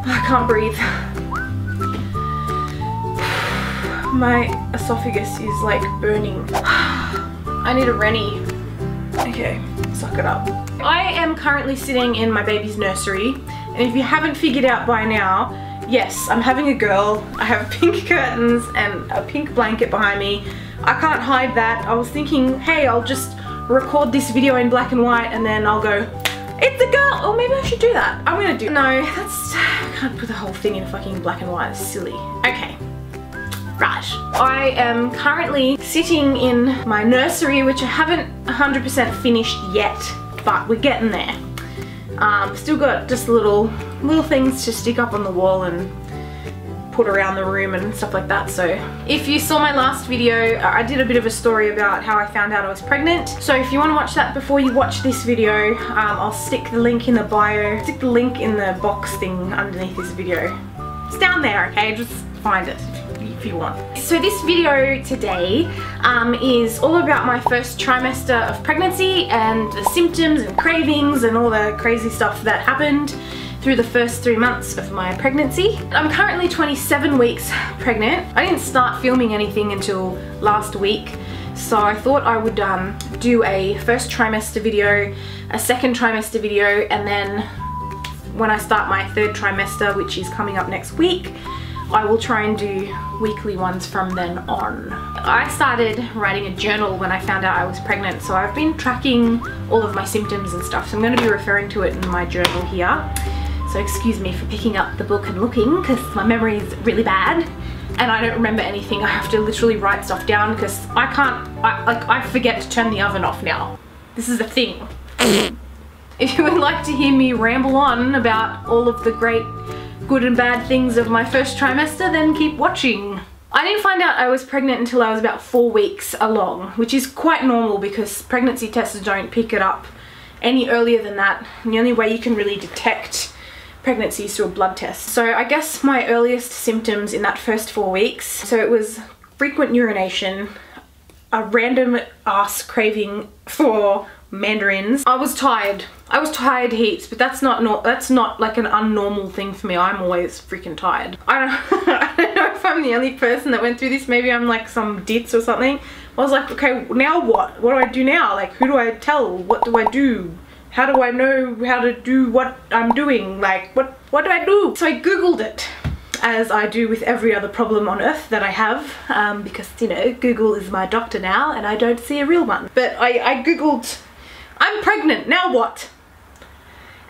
I can't breathe. My esophagus is like burning. I need a Rennie. Okay, suck it up. I am currently sitting in my baby's nursery, and if you haven't figured out by now, yes, I'm having a girl. I have pink curtains and a pink blanket behind me. I can't hide that. I was thinking, hey, I'll just record this video in black and white and then I'll go, it's a girl! Or maybe I should do that. I'm gonna do. No, that's, I can't put the whole thing in fucking black and white. It's silly. Okay. Right. I am currently sitting in my nursery, which I haven't 100% finished yet, but we're getting there. Still got just little things to stick up on the wall and put around the room and stuff like that. So if you saw my last video, I did a bit of a story about how I found out I was pregnant. So if you want to watch that before you watch this video, I'll stick the link in the bio, stick the link in the box thing underneath this video. It's down there, okay? Just find it if you want. So this video today is all about my first trimester of pregnancy and the symptoms and cravings and all the crazy stuff that happened through the first 3 months of my pregnancy. I'm currently 27 weeks pregnant. I didn't start filming anything until last week, so I thought I would do a first trimester video, a second trimester video, and then when I start my third trimester, which is coming up next week, I will try and do weekly ones from then on. I started writing a journal when I found out I was pregnant, so I've been tracking all of my symptoms and stuff, so I'm going to be referring to it in my journal here. So excuse me for picking up the book and looking, because my memory is really bad and I don't remember anything. I have to literally write stuff down because I forget to turn the oven off now. This is a thing. If you would like to hear me ramble on about all of the great good and bad things of my first trimester, then keep watching. I didn't find out I was pregnant until I was about 4 weeks along, which is quite normal because pregnancy tests don't pick it up any earlier than that. And the only way you can really detect pregnancy is through a blood test. So I guess my earliest symptoms in that first 4 weeks, so it was frequent urination, a random ass craving for mandarins. I was tired. I was tired heaps, but that's not like an unnormal thing for me. I'm always freaking tired. I don't know if I'm the only person that went through this. Maybe I'm like some ditz or something. I was like, okay, now what? What do I do now? Like, who do I tell? What do I do? How do I know how to do what I'm doing? Like, what do I do? So I googled it, as I do with every other problem on earth that I have, because, you know, Google is my doctor now and I don't see a real one. But I googled, I'm pregnant, now what?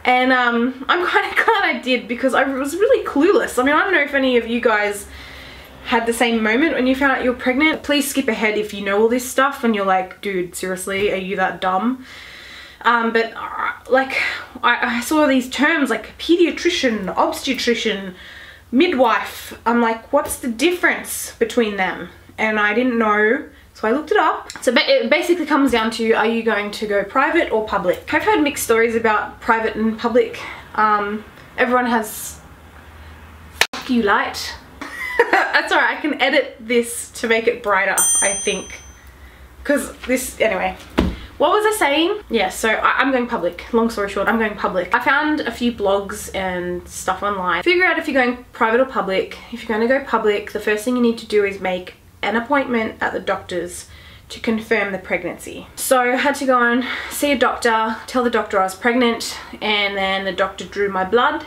And I'm kind of glad I did, because I was really clueless. I mean, I don't know if any of you guys had the same moment when you found out you were pregnant. Please skip ahead if you know all this stuff and you're like, dude, seriously, are you that dumb? But like, I saw these terms like pediatrician, obstetrician, midwife. I'm like, what's the difference between them? And I didn't know, so I looked it up. So it basically comes down to, are you going to go private or public? I've heard mixed stories about private and public. Everyone has fuck you light. That's alright, I can edit this to make it brighter, I think. Because this, anyway. What was I saying? Yeah, so I'm going public. Long story short, I'm going public. I found a few blogs and stuff online. Figure out if you're going private or public. If you're going to go public, the first thing you need to do is make an appointment at the doctor's to confirm the pregnancy. So I had to go and see a doctor, tell the doctor I was pregnant, and then the doctor drew my blood,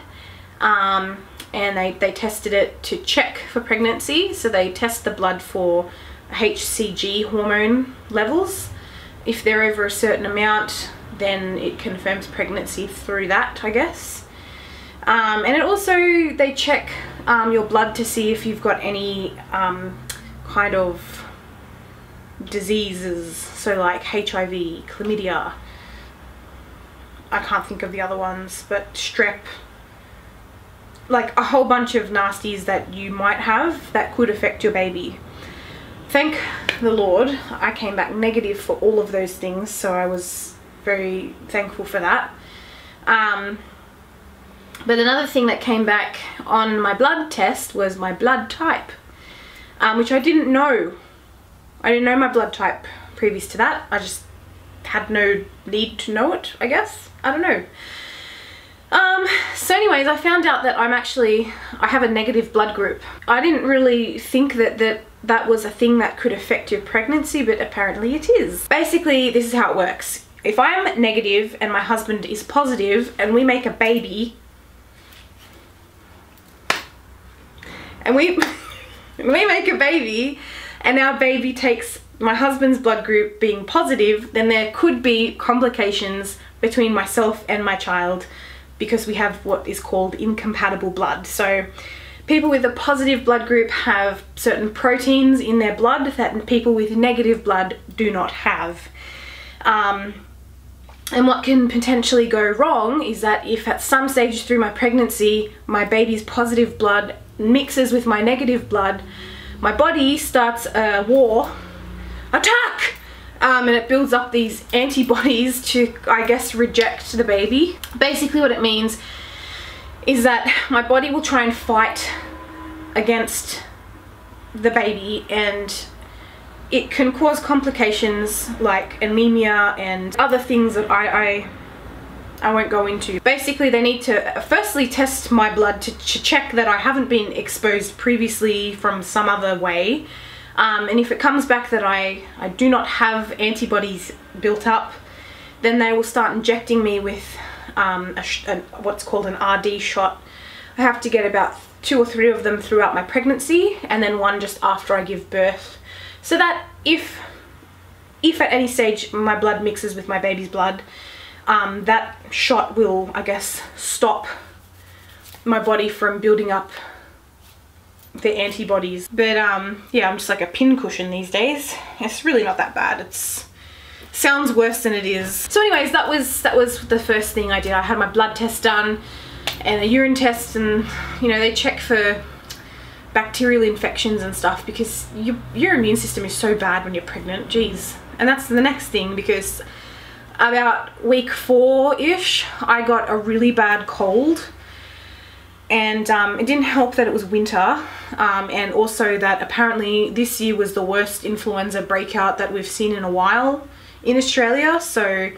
and they tested it to check for pregnancy. So they test the blood for HCG hormone levels. If they're over a certain amount, then it confirms pregnancy through that, I guess. And it also, they check your blood to see if you've got any kind of diseases, so like HIV, chlamydia, I can't think of the other ones, but strep, like a whole bunch of nasties that you might have that could affect your baby. Thank the Lord, I came back negative for all of those things, so I was very thankful for that. But another thing that came back on my blood test was my blood type, which I didn't know. I didn't know my blood type previous to that. I just had no need to know it, I guess. I don't know. So anyways, I found out that I have a negative blood group. I didn't really think that was a thing that could affect your pregnancy, but apparently it is. Basically, this is how it works. If I'm negative and my husband is positive and we make a baby, and we make a baby and our baby takes my husband's blood group being positive, then there could be complications between myself and my child because we have what is called incompatible blood. So people with a positive blood group have certain proteins in their blood that people with negative blood do not have. And what can potentially go wrong is that if at some stage through my pregnancy my baby's positive blood mixes with my negative blood, my body starts a war, attack! And it builds up these antibodies to, I guess, reject the baby. Basically what it means is that my body will try and fight against the baby, and it can cause complications like anemia and other things that I won't go into. Basically, they need to firstly test my blood to check that I haven't been exposed previously from some other way. And if it comes back that I do not have antibodies built up, then they will start injecting me with what's called an RD shot. I have to get about 2 or 3 of them throughout my pregnancy, and then 1 just after I give birth. So that if at any stage my blood mixes with my baby's blood, that shot will, I guess, stop my body from building up the antibodies. But yeah, I'm just like a pincushion these days. It's really not that bad. It's sounds worse than it is. So anyways, that was the first thing I did. I had my blood test done and a urine test, and you know, they check for bacterial infections and stuff because your immune system is so bad when you're pregnant. Jeez. And that's the next thing, because about week 4-ish I got a really bad cold. And it didn't help that it was winter, and also that apparently this year was the worst influenza breakout that we've seen in a while in Australia. So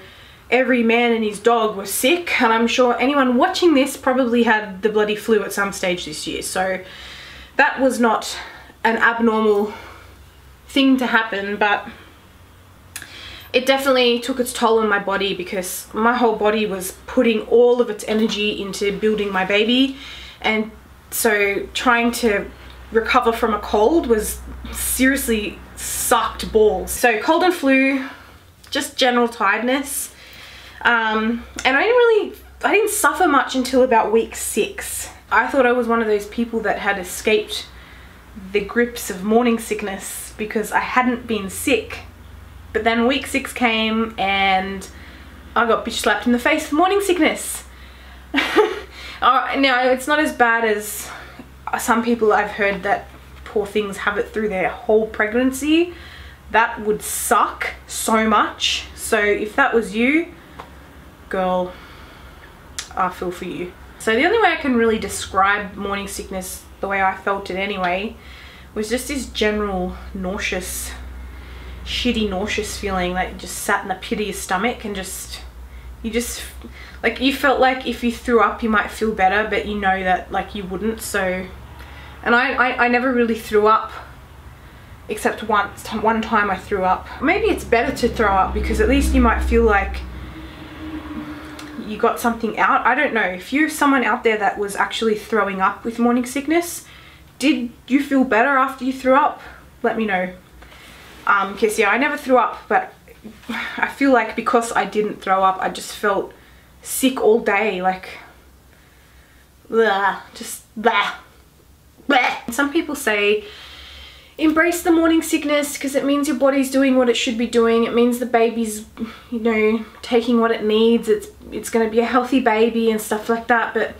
every man and his dog was sick, and I'm sure anyone watching this probably had the bloody flu at some stage this year. So that was not an abnormal thing to happen, but it definitely took its toll on my body because my whole body was putting all of its energy into building my baby. And so trying to recover from a cold was seriously sucked balls. So cold and flu, just general tiredness. And I didn't suffer much until about week 6. I thought I was one of those people that had escaped the grips of morning sickness because I hadn't been sick. But then week 6 came and I got bitch slapped in the face with morning sickness. Now, it's not as bad as some people I've heard that poor things have it through their whole pregnancy. That would suck so much. So if that was you, girl, I feel for you. So the only way I can really describe morning sickness, the way I felt it anyway, was just this general nauseous, shitty nauseous feeling that just sat in the pit of your stomach, and like you felt like if you threw up you might feel better, but you know that like you wouldn't. So, and I never really threw up except one time I threw up. Maybe it's better to throw up because at least you might feel like you got something out. I don't know. If you're someone out there that was actually throwing up with morning sickness, did you feel better after you threw up? Let me know. Because yeah, I never threw up, but I feel like because I didn't throw up, I just felt sick all day, like blah, just blah, blah. Some people say embrace the morning sickness because it means your body's doing what it should be doing. It means the baby's, you know, taking what it needs. It's going to be a healthy baby and stuff like that. But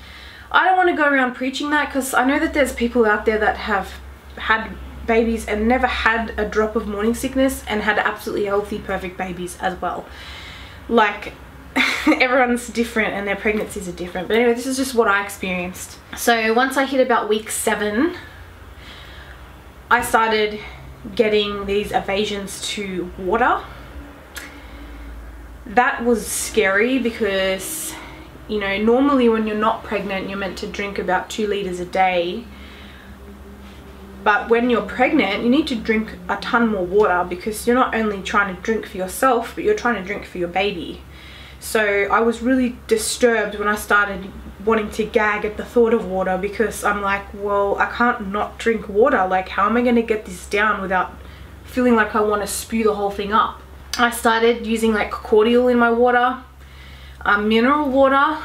I don't want to go around preaching that, because I know that there's people out there that have had babies and never had a drop of morning sickness and had absolutely healthy, perfect babies as well. Like, everyone's different and their pregnancies are different. But anyway, this is just what I experienced. So once I hit about week 7, I started getting these aversions to water. That was scary because You know, normally when you're not pregnant, you're meant to drink about 2 liters a day. But when you're pregnant, you need to drink a ton more water, because you're not only trying to drink for yourself, but you're trying to drink for your baby. So I was really disturbed when I started wanting to gag at the thought of water, because I'm like, well, I can't not drink water. Like, how am I going to get this down without feeling like I want to spew the whole thing up? I started using like cordial in my water, mineral water.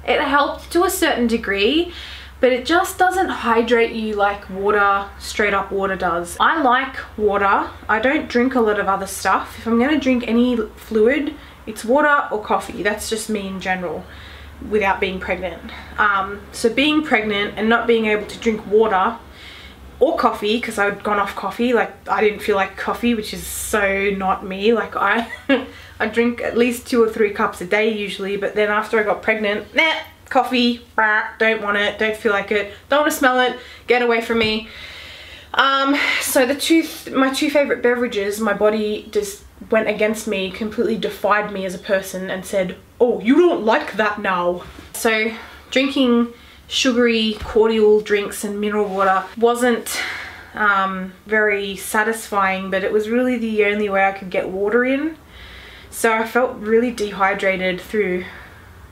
It helped to a certain degree, but it just doesn't hydrate you like water, straight up water does. I like water. I don't drink a lot of other stuff. If I'm going to drink any fluid, it's water or coffee. That's just me in general, without being pregnant. So being pregnant and not being able to drink water or coffee, because I'd gone off coffee, like I didn't feel like coffee, which is so not me. Like I drink at least 2 or 3 cups a day usually, but then after I got pregnant, nah, coffee, don't want it, don't feel like it, don't want to smell it, get away from me. So my 2 favorite beverages, my body just went against me, completely defied me as a person and said, oh, you don't like that now. So drinking sugary cordial drinks and mineral water wasn't very satisfying, but it was really the only way I could get water in. So I felt really dehydrated through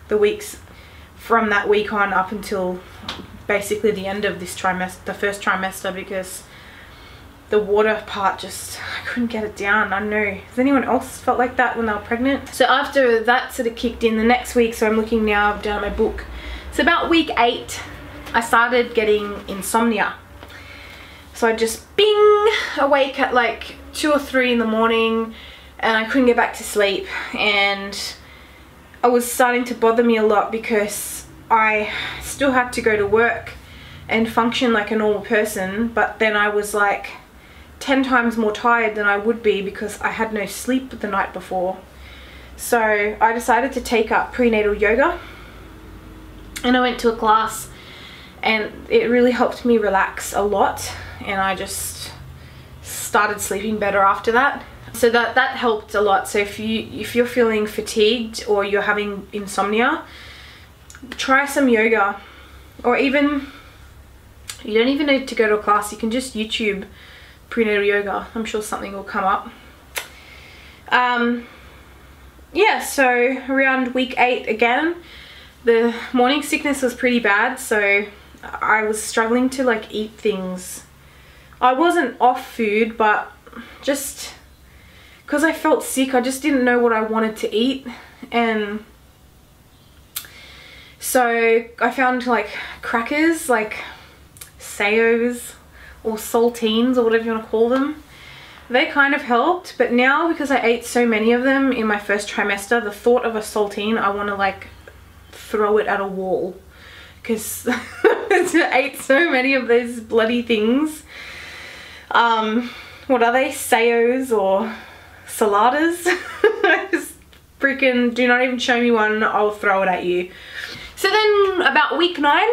the weeks from that week on up until basically the end of this trimester, the first trimester, because the water part just, I couldn't get it down. I don't know, has anyone else felt like that when they were pregnant? So after that sort of kicked in the next week, so I'm looking now down at my book, so about week 8 I started getting insomnia. So I just bing awake at like 2 or 3 in the morning, and I couldn't get back to sleep, and it was starting to bother me a lot because I still had to go to work and function like a normal person, but then I was like 10 times more tired than I would be because I had no sleep the night before. So I decided to take up prenatal yoga, and I went to a class, and it really helped me relax a lot, and I just started sleeping better after that. So that helped a lot. So if you're feeling fatigued or you're having insomnia, try some yoga, or even, you don't even need to go to a class, you can just YouTube prenatal yoga. I'm sure something will come up. Yeah, so around week 8 again, the morning sickness was pretty bad, so I was struggling to like eat things. I wasn't off food, but just because I felt sick, I just didn't know what I wanted to eat. And so I found like crackers, like Sayos or saltines or whatever you want to call them. They kind of helped, but now because I ate so many of them in my first trimester, the thought of a saltine, I want to like throw it at a wall, because I ate so many of those bloody things. What are they? Sayos or saladas? Just freaking do not even show me one, I'll throw it at you. So then about week 9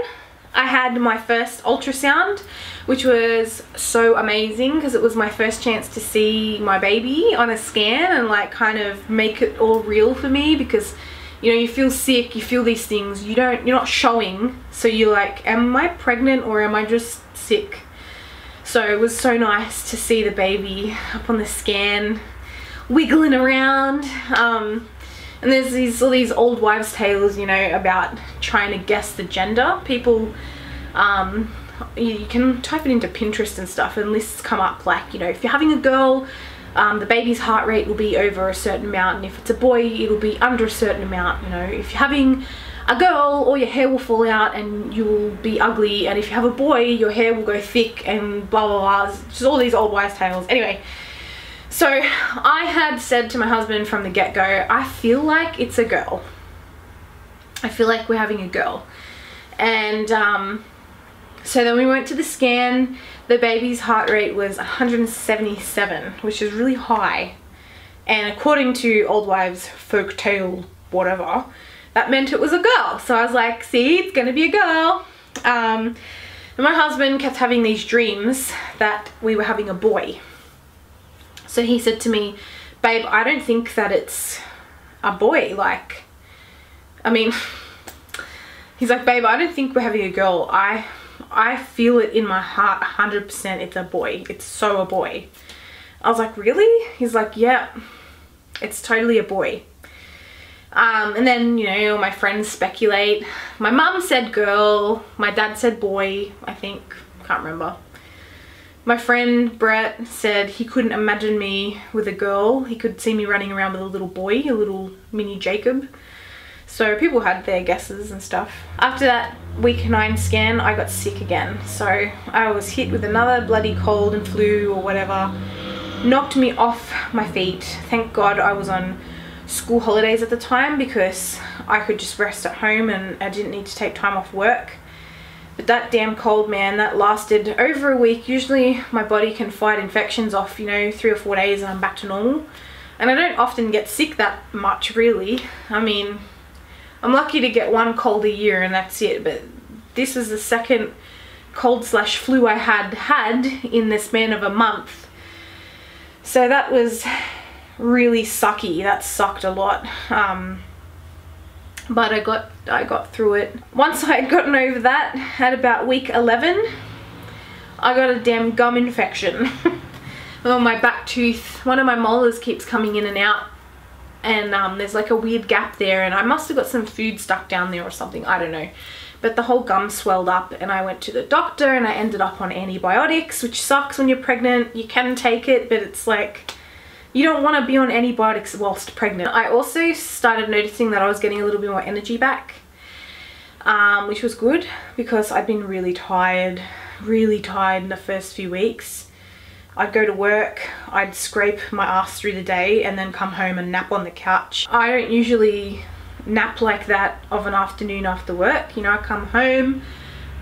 I had my first ultrasound, which was so amazing because it was my first chance to see my baby on a scan and like kind of make it all real for me, because you know, you feel sick, you feel these things, you're not showing, so you're like, am I pregnant or am I just sick? So it was so nice to see the baby up on the scan wiggling around. And there's all these old wives' tales, you know, about trying to guess the gender. People, you can type it into Pinterest and stuff, and lists come up like, you know, if you're having a girl, the baby's heart rate will be over a certain amount, and if it's a boy, it'll be under a certain amount. You know, if you're having a girl, all your hair will fall out and you will be ugly, and if you have a boy, your hair will go thick and blah blah blah. Just all these old wives' tales. Anyway. So I had said to my husband from the get-go, I feel like it's a girl. I feel like we're having a girl. And so then we went to the scan. The baby's heart rate was 177, which is really high. And according to old wives' folk tale, whatever, that meant it was a girl. So I was like, see, it's gonna be a girl. And my husband kept having these dreams that we were having a boy. So he said to me, babe, I don't think that it's a boy. Like, I mean, he's like, babe, I don't think we're having a girl. I feel it in my heart 100% it's a boy. It's so a boy. I was like, really? He's like, yeah, it's totally a boy. And then, you know, my friends speculate. My mum said girl. My dad said boy, I think. Can't remember. My friend Brett said he couldn't imagine me with a girl. He could see me running around with a little boy, a little mini Jacob. So people had their guesses and stuff. After that week 9 scan, I got sick again. So I was hit with another bloody cold and flu or whatever. Knocked me off my feet. Thank God I was on school holidays at the time because I could just rest at home and I didn't need to take time off work. But that damn cold, man, that lasted over a week. Usually my body can fight infections off, you know, 3 or 4 days and I'm back to normal. And I don't often get sick that much, really. I mean, I'm lucky to get 1 cold a year and that's it, but this was the second cold/flu I had in the span of a month. So that was really sucky. That sucked a lot. But I got through it. Once I had gotten over that, at about week 11, I got a damn gum infection. On my back tooth, one of my molars keeps coming in and out. And there's like a weird gap there and I must have got some food stuck down there or something, I don't know. But the whole gum swelled up and I went to the doctor and I ended up on antibiotics, which sucks when you're pregnant. You can take it, but it's like, you don't want to be on antibiotics whilst pregnant. I also started noticing that I was getting a little bit more energy back, which was good because I'd been really tired in the first few weeks. I'd go to work, I'd scrape my ass through the day and then come home and nap on the couch. I don't usually nap like that of an afternoon after work. You know, I come home,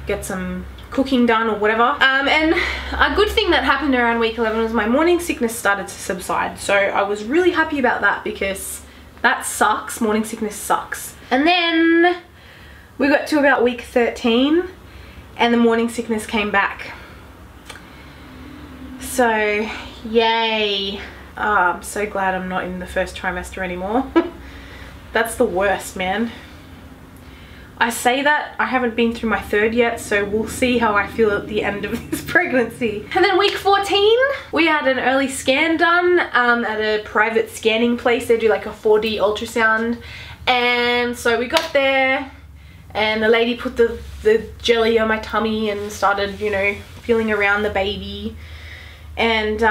get some cooking done or whatever. And a good thing that happened around week 11 was my morning sickness started to subside. So I was really happy about that because that sucks. Morning sickness sucks. And then we got to about week 13 and the morning sickness came back. So, yay. I'm so glad I'm not in the first trimester anymore. That's the worst, man. I say that, I haven't been through my 3rd yet, so we'll see how I feel at the end of this pregnancy. And then week 14, we had an early scan done at a private scanning place. They do like a 4D ultrasound. And so we got there and the lady put the jelly on my tummy and started, you know, feeling around the baby. And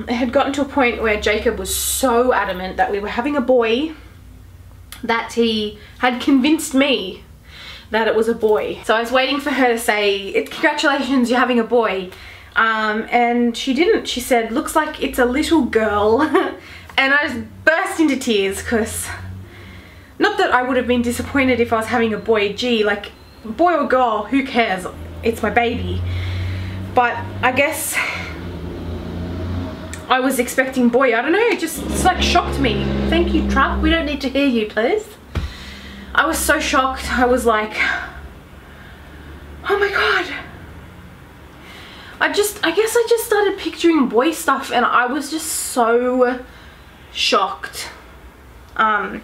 it had gotten to a point where Jacob was so adamant that we were having a boy that he had convinced me that it was a boy. So I was waiting for her to say, congratulations, you're having a boy. And she didn't. She said, looks like it's a little girl. And I just burst into tears because, not that I would have been disappointed if I was having a boy. Gee, like, boy or girl, who cares? It's my baby. But I guess I was expecting boy. I don't know, it just, it's like shocked me. Thank you, truck. We don't need to hear you, please. I was so shocked. I was like, oh my God. I guess I just started picturing boy stuff and I was just so shocked. I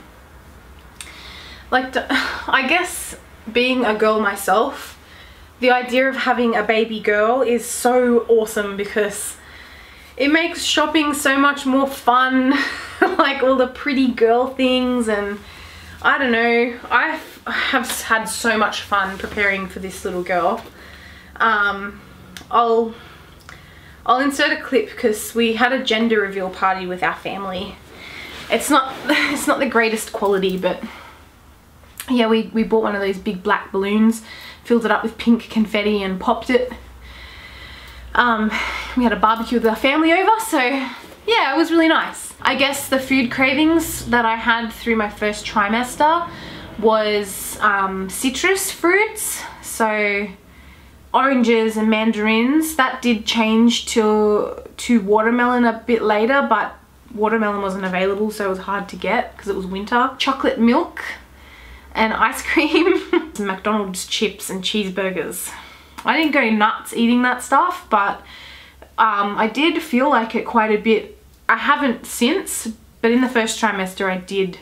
guess being a girl myself, the idea of having a baby girl is so awesome because it makes shopping so much more fun. Like all the pretty girl things, and I don't know, I have had so much fun preparing for this little girl. I'll insert a clip because we had a gender reveal party with our family. It's not the greatest quality, but yeah, we bought one of those big black balloons, filled it up with pink confetti and popped it. We had a barbecue with our family over, so yeah, it was really nice. I guess the food cravings that I had through my first trimester was citrus fruits, so oranges and mandarins. That did change to watermelon a bit later, but watermelon wasn't available, so it was hard to get because it was winter. Chocolate milk and ice cream. McDonald's chips and cheeseburgers. I didn't go nuts eating that stuff, but I did feel like it quite a bit. I haven't since, but in the first trimester I did,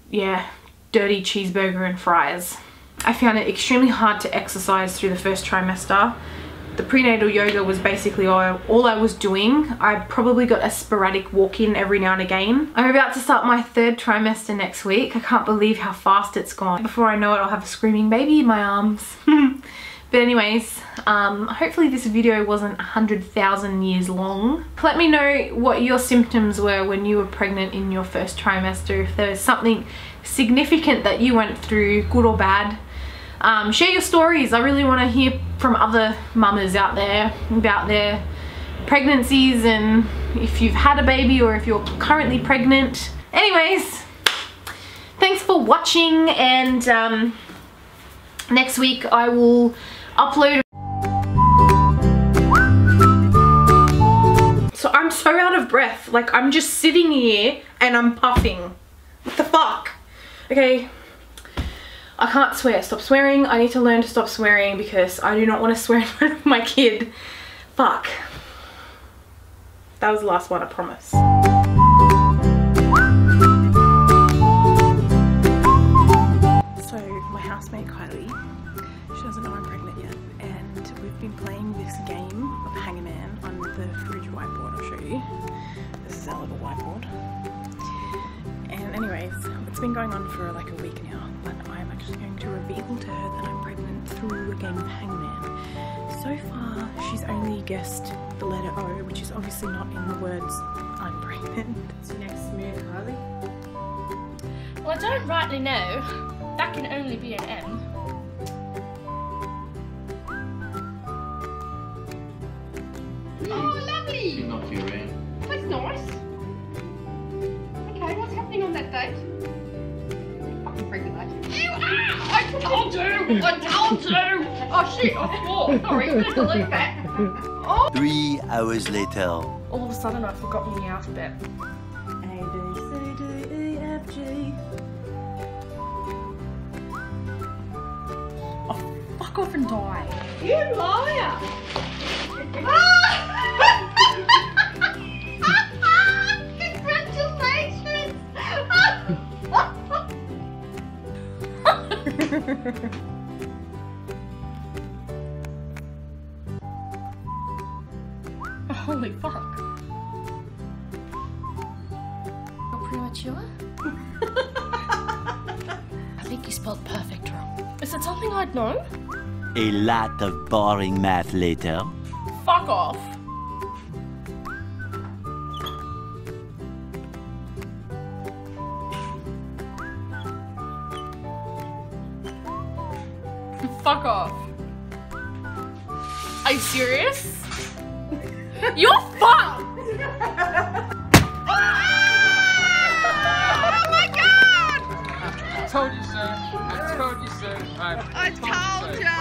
yeah, dirty cheeseburger and fries. I found it extremely hard to exercise through the first trimester. The prenatal yoga was basically all I was doing. I probably got a sporadic walk-in every now and again. I'm about to start my 3rd trimester next week. I can't believe how fast it's gone. Before I know it, I'll have a screaming baby in my arms. But anyways, hopefully this video wasn't 100,000 years long. Let me know what your symptoms were when you were pregnant in your first trimester. If there was something significant that you went through, good or bad. Share your stories. I really want to hear from other mamas out there about their pregnancies and if you've had a baby or if you're currently pregnant. Anyways, thanks for watching, and next week I will upload. So I'm so out of breath. Like, I'm just sitting here and I'm puffing. What the fuck? Okay. I can't swear. Stop swearing. I need to learn to stop swearing because I do not want to swear in front of my kid. Fuck. That was the last one, I promise. So my housemate Kylie, she doesn't know I'm pregnant yet, and we've been playing this game of Hangman on the fridge whiteboard. I'll show you. This is our little whiteboard. And anyways, it's been going on for like a week now, but I'm actually going to reveal to her that I'm pregnant through a game of Hangman. So far, she's only guessed the letter O, which is obviously not in the words I'm pregnant. What's your next move, Kylie? Well, I don't rightly know. That can only be an M. Oh, lovely! You knock your in. That's nice. Okay, what's happening on that date? You're fucking pregnant, aren't you? You are! I told you! I told you! Oh shit, I swore. Sorry, you didn't believe that. Oh. 3 hours later. All of a sudden, I've forgotten the alphabet. A, B, C, D, E, F, G. Oh, fuck off and die. You liar! Congratulations! Holy fuck. You're premature? I think you spelled perfect wrong. Is it something I'd know? A lot of boring math later. Fuck off. Fuck off. Are you serious? You're fucked! Oh my god! I told you so. I told you so. I told ya!